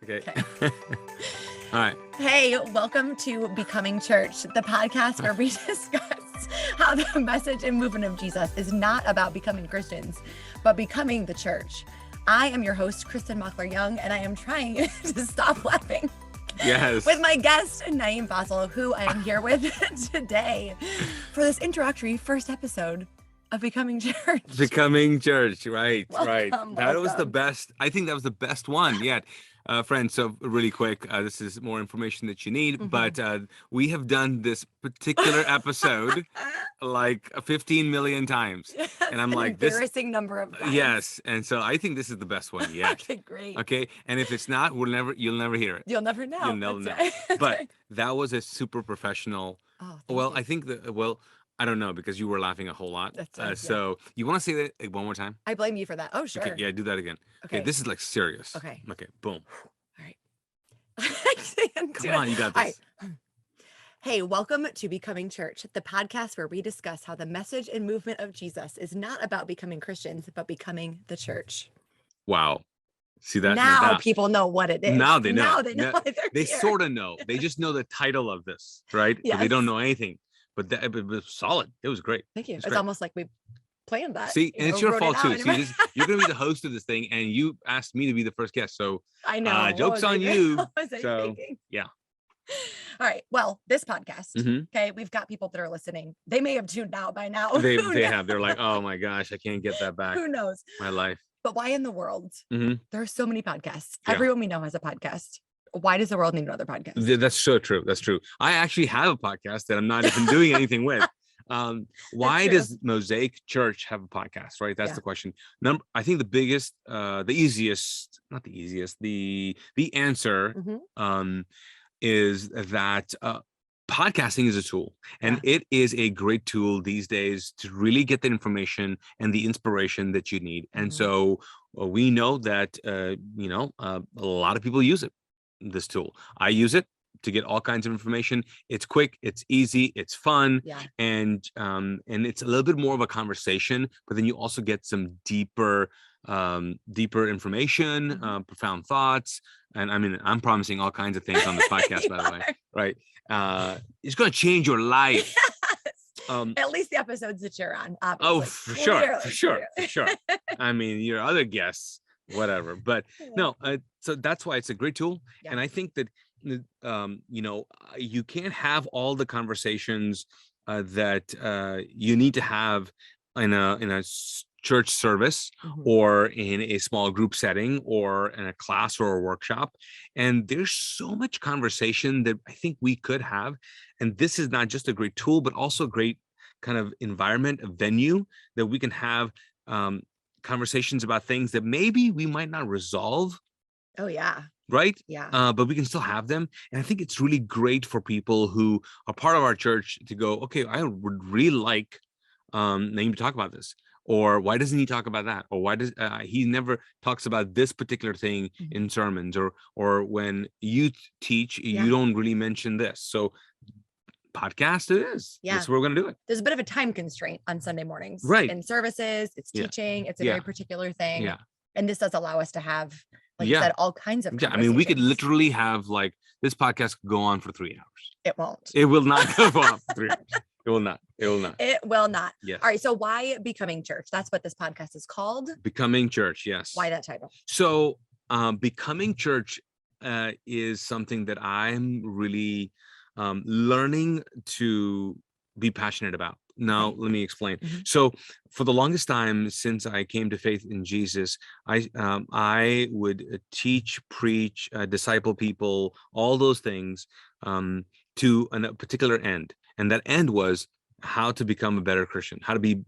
Okay. Okay. All right. Hey, welcome to Becoming Church, the podcast where we discuss how the message and movement of Jesus is not about becoming Christians, but becoming the church. I am your host, Kristin Young, and I am trying to stop laughing. Yes. With my guest, Naeem Fazal, who I am here with today for this introductory first episode of Becoming Church. Becoming Church, right, Welcome, right. That was the welcome. best. I think that was the best one yet. Friends, so really quick, this is more information that you need, but we have done this particular episode like 15 million times. And I'm An like, this, embarrassing number of times. yes. And so I think this is the best one yet. Okay, great. Okay. And if it's not, you'll never hear it. You'll never know. You'll never That's know. right. That's But right. that was a super professional. Oh, Well, thank you. I think that, I don't know, because you were laughing a whole lot. That's right, yeah. So you want to say that one more time? I blame you for that. Oh, sure. Okay, yeah, do that again. Okay, Okay. this is like serious. Okay. Okay, boom. All right. I can't do Come on, it. you got All this. right. Hey, welcome to Becoming Church, the podcast where we discuss how the message and movement of Jesus is not about becoming Christians, but becoming the church. Wow. See that? Now people know what it is. Now they know. Now they know. They sort of know. They just know the title of this, right? But they don't Yes. know anything. But it was solid. It was great. Thank you. It's It's great. almost like we planned that. See, and it's your wrote fault it too. out See, and- you're going to be the host of this thing, and you asked me to be the first guest. So I know. What joke's was I on thinking? you. What was I So, thinking? yeah. All right. Well, this podcast, Mhm. okay, we've got people that are listening. They may have tuned out by now. They Who have. They're like, knows? oh my gosh, I can't get that back. Who knows? My life. But why in the world? Mhm. There are so many podcasts. Yeah. Everyone we know has a podcast. Why does the world need another podcast? That's so true. That's true. I actually have a podcast that I'm not even doing anything with. Why true. does Mosaic Church have a podcast? Right. That's Yeah. the question. I think the biggest, the easiest, not the easiest, the answer Mhm. is that podcasting is a tool, and it is a great tool these days to really get the information and the inspiration that you need. And Mhm. so we know that a lot of people use this tool. I use it to get all kinds of information. It's quick, it's easy, it's fun, Yeah. and it's a little bit more of a conversation, but then you also get some deeper information, Mhm. profound thoughts. And I mean, I'm promising all kinds of things on this podcast, You by the way, are. right? It's going to change your life. Yes. At least the episodes that you're on. Oh, Obviously. for sure, Clearly, for sure, clearly. for sure. I mean, your other guests, whatever. But no, so that's why it's a great tool. Yeah. And I think that you can't have all the conversations that you need to have in a church service Mhm. or in a small group setting or in a class or a workshop. And there's so much conversation that I think we could have. And this is not just a great tool, but also a great kind of environment, a venue that we can have conversations about things that maybe we might not resolve, Oh, yeah. right? Yeah. But we can still have them. And I think it's really great for people who are part of our church to go, okay, I would really like Naeem to talk about this. Or why doesn't he talk about that? Or why does he never talks about this particular thing Mhm. in sermons? Or when you teach, Yeah. you don't really mention this. So podcast it is. Yeah. That's what we're going to do it. There's a bit of a time constraint on Sunday mornings. Right. In services, it's Yeah. teaching. It's a Yeah. very particular thing. Yeah. And this does allow us to have, like you Yeah. said, all kinds of Yeah. I mean, we could conversations. literally have like this podcast could go on for 3 hours. It won't. It will not go on for 3 hours. It will not. It will not. It will not. Yes. All right. So why Becoming Church? That's what this podcast is called. Becoming Church. Yes. Why that title? So Becoming Church is something that I'm really learning to be passionate about. Now, Okay. let me explain. Mhm. So for the longest time since I came to faith in Jesus, I would teach, preach, disciple people, all those things to a particular end. And that end was how to become a better Christian, how to be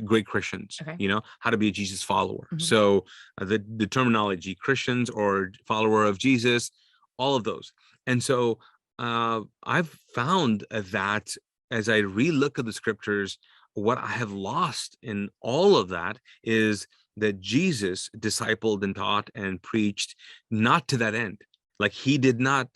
great Christians, Okay. how to be a Jesus follower. Mhm. So the terminology, Christians or follower of Jesus, all of those. And so I've found that as I relook at the scriptures, what I have lost in all of that is that Jesus discipled and taught and preached not to that end. Like he did not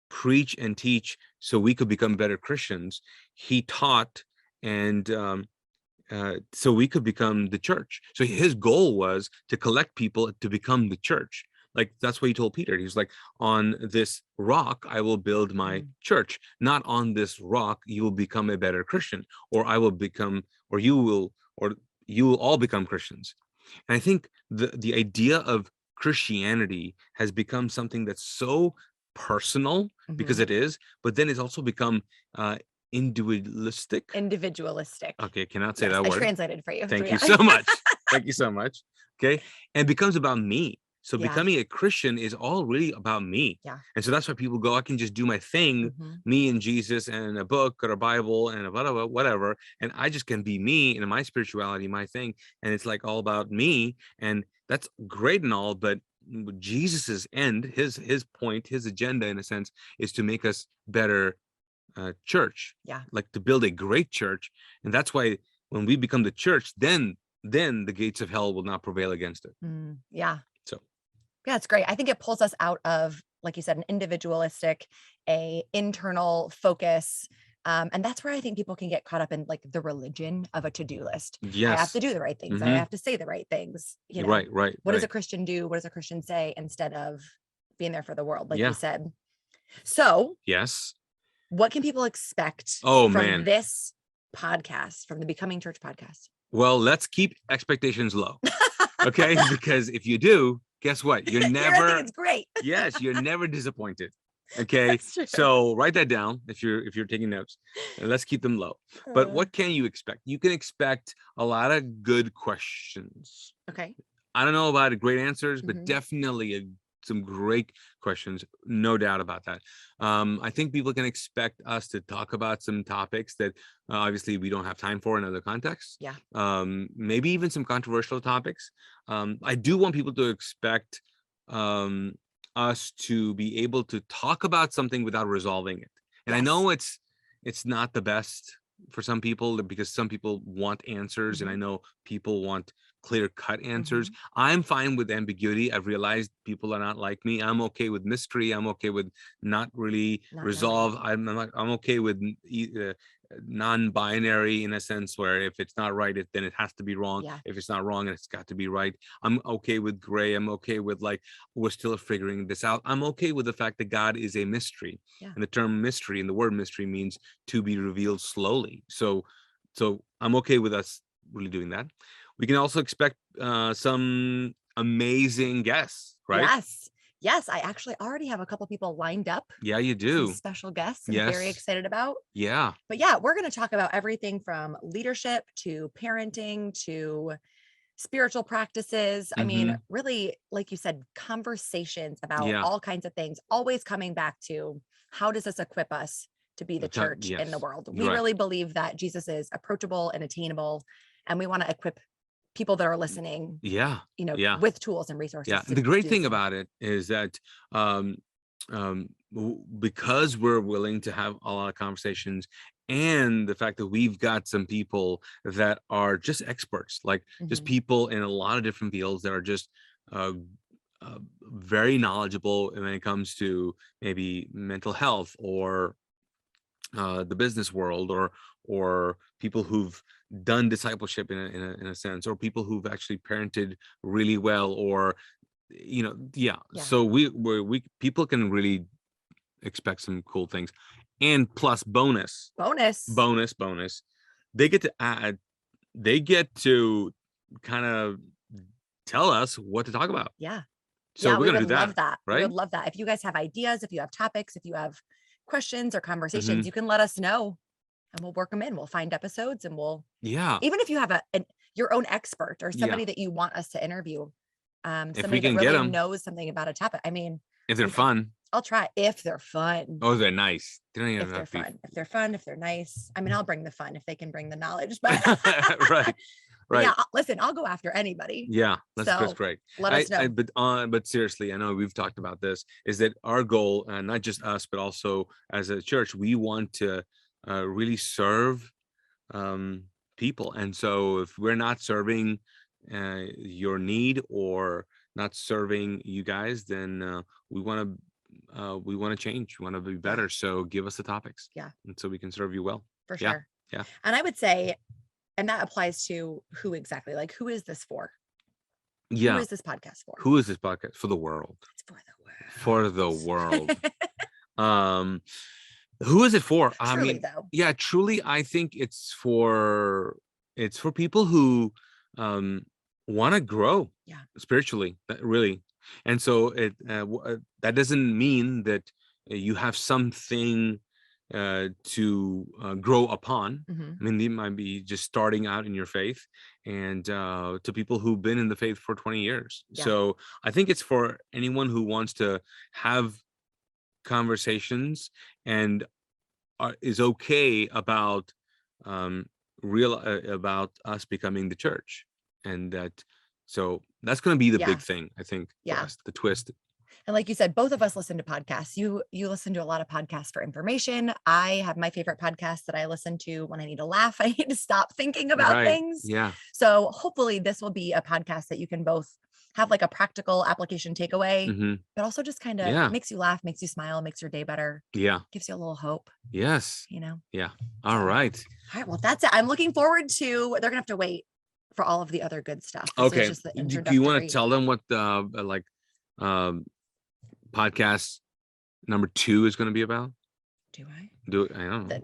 preach and teach so we could become better Christians. He taught and so we could become the church. So his goal was to collect people to become the church. Like that's what he told Peter. He's like, on this rock I will build my church, not on this rock you will become a better Christian, or I will become, or you will all become Christians. And I think the idea of Christianity has become something that's so personal, because it is, but then it's also become individualistic. Okay, cannot say that word. I translated for you. Thank you so much. Thank you so much. Okay, and it becomes about me. So becoming a Christian is all really about me. Yeah. And so that's why people go, I can just do my thing, me and Jesus and a book or a Bible and a whatever, and I just can be me and my spirituality, my thing, and it's like all about me, and that's great and all, but Jesus's end, his point, his agenda, in a sense, is to make us better church. Yeah. Like to build a great church, and that's why when we become the church, then the gates of hell will not prevail against it. Yeah. So yeah, it's great. I think it pulls us out of, like you said, an individualistic, a internal focus. And that's where I think people can get caught up in like the religion of a to-do list. yes, I have to do the right things. I have to say the right things. You know, right. What does a Christian do? What does a Christian say, instead of being there for the world, like you said? So yes, what can people expect from this podcast, from the Becoming Church podcast? Well, let's keep expectations low. Okay, because if you do, guess what? You're never it's great. Yes, you're never disappointed. Okay, so write that down if you're taking notes, and let's keep them low. But what can you expect? You can expect a lot of good questions. Okay. I don't know about great answers, but definitely some great questions, no doubt about that. I think people can expect us to talk about some topics that obviously we don't have time for in other contexts. Yeah. Maybe even some controversial topics. I do want people to expect us to be able to talk about something without resolving it. And I know it's not the best for some people, because some people want answers, and I know people want clear-cut answers. I'm fine with ambiguity. I've realized people are not like me. I'm okay with mystery. I'm okay with not really resolve. I'm okay with non-binary, in a sense, where if it's not right, then it has to be wrong. If it's not wrong, it's got to be right. I'm okay with gray. I'm okay with like, we're still figuring this out. I'm okay with the fact that God is a mystery. And the term mystery and the word mystery means to be revealed slowly. So I'm okay with us really doing that. We can also expect some amazing guests, right? Yes, I actually already have a couple people lined up. Yeah, you do. Some special guests I'm very excited about. Yeah. But yeah, we're going to talk about everything from leadership to parenting to spiritual practices. I mean, really, like you said, conversations about all kinds of things, always coming back to how does this equip us to be the church in the world? We really believe that Jesus is approachable and attainable, and we want to equip people that are listening, with tools and resources. Yeah. The great thing about it is that because we're willing to have a lot of conversations, and the fact that we've got some people that are just experts, like just people in a lot of different fields that are just very knowledgeable when it comes to maybe mental health or the business world, or people who've done discipleship in a sense, or people who've actually parented really well, or so we people can really expect some cool things. And plus bonus, they get to kind of tell us what to talk about. So we're gonna do that. We would love that. If you guys have ideas, if you have topics, if you have questions or conversations, you can let us know, and we'll work them in. We'll find episodes, and we'll even if you have your own expert or somebody that you want us to interview, somebody that really knows something about a topic. I mean, if they're fun, I'll try. If they're fun. Oh, they're nice. They don't even if they're fun. If they're fun, if they're nice. I mean, I'll bring the fun if they can bring the knowledge. But right. Yeah, listen, I'll go after anybody. Yeah, that's great. Let us know. But seriously, I know we've talked about this, is that our goal, not just us, but also as a church, we want to really serve people. And so if we're not serving your need or not serving you guys, then we want to change. We want to be better. So give us the topics. Yeah. And so we can serve you well. For sure. Yeah. And I would say, and that applies to who exactly, like, who is this for? Yeah. Who is this podcast for? Who is this podcast? For the world. It's for the world. For the world. Who is it for? Truly, though. Yeah, truly, I think it's for people who want to grow spiritually, really. And so that doesn't mean that you have something to grow upon. I mean, they might be just starting out in your faith, and to people who've been in the faith for 20 years. So I think it's for anyone who wants to have conversations and is okay about about us becoming the church. And so that's going to be the big thing, I think, for us, the twist. And like you said, both of us listen to podcasts. You listen to a lot of podcasts for information. I have my favorite podcasts that I listen to when I need to laugh. I need to stop thinking about things. Yeah. So hopefully this will be a podcast that you can both have like a practical application takeaway, but also just kind of makes you laugh, makes you smile, makes your day better. Yeah. Gives you a little hope. Yes. You know? Yeah. All right. All right. Well, that's it. I'm looking forward to, they're going to have to wait for all of the other good stuff. Okay. Do you want to tell them what podcast number 2 is going to be about? Do I? I don't know.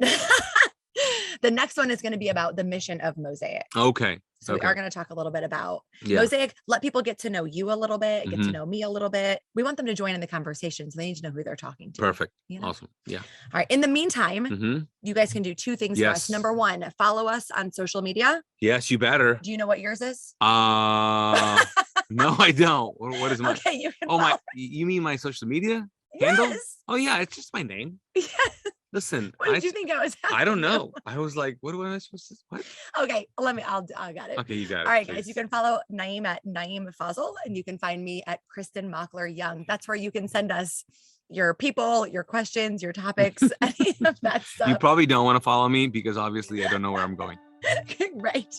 The next one is going to be about the mission of Mosaic. Okay. So we are going to talk a little bit about Mosaic, let people get to know you a little bit, get to know me a little bit. We want them to join in the conversation, so they need to know who they're talking to. Perfect. You know? Awesome. Yeah. All right. In the meantime, you guys can do 2 things for us. Number 1, follow us on social media. Yes, you better. Do you know what yours is? No, I don't. What is mine? Okay, you can you mean my social media handle? Yes. Oh yeah, it's just my name. Yes. Listen, what did you think I was? I don't know. I was like, what am I supposed to? What? Okay, I got it. Okay, you got it. All right, guys, you can follow Naeem at Naeem Fazal, and you can find me at Kristin Mockler Young. That's where you can send us your people, your questions, your topics, any of that stuff. You probably don't want to follow me because obviously I don't know where I'm going. Right.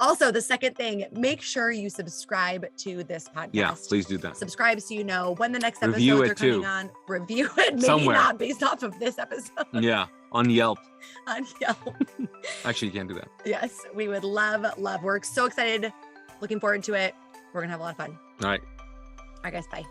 Also, the second thing, make sure you subscribe to this podcast. Yeah, please do that. Subscribe so you know when the next Review episodes are coming on. Review it, maybe somewhere. Not based off of this episode. Yeah, on Yelp. On Yelp. Actually, you can't do that. Yes, we would love. We're so excited. Looking forward to it. We're going to have a lot of fun. All right. All right, guys, bye.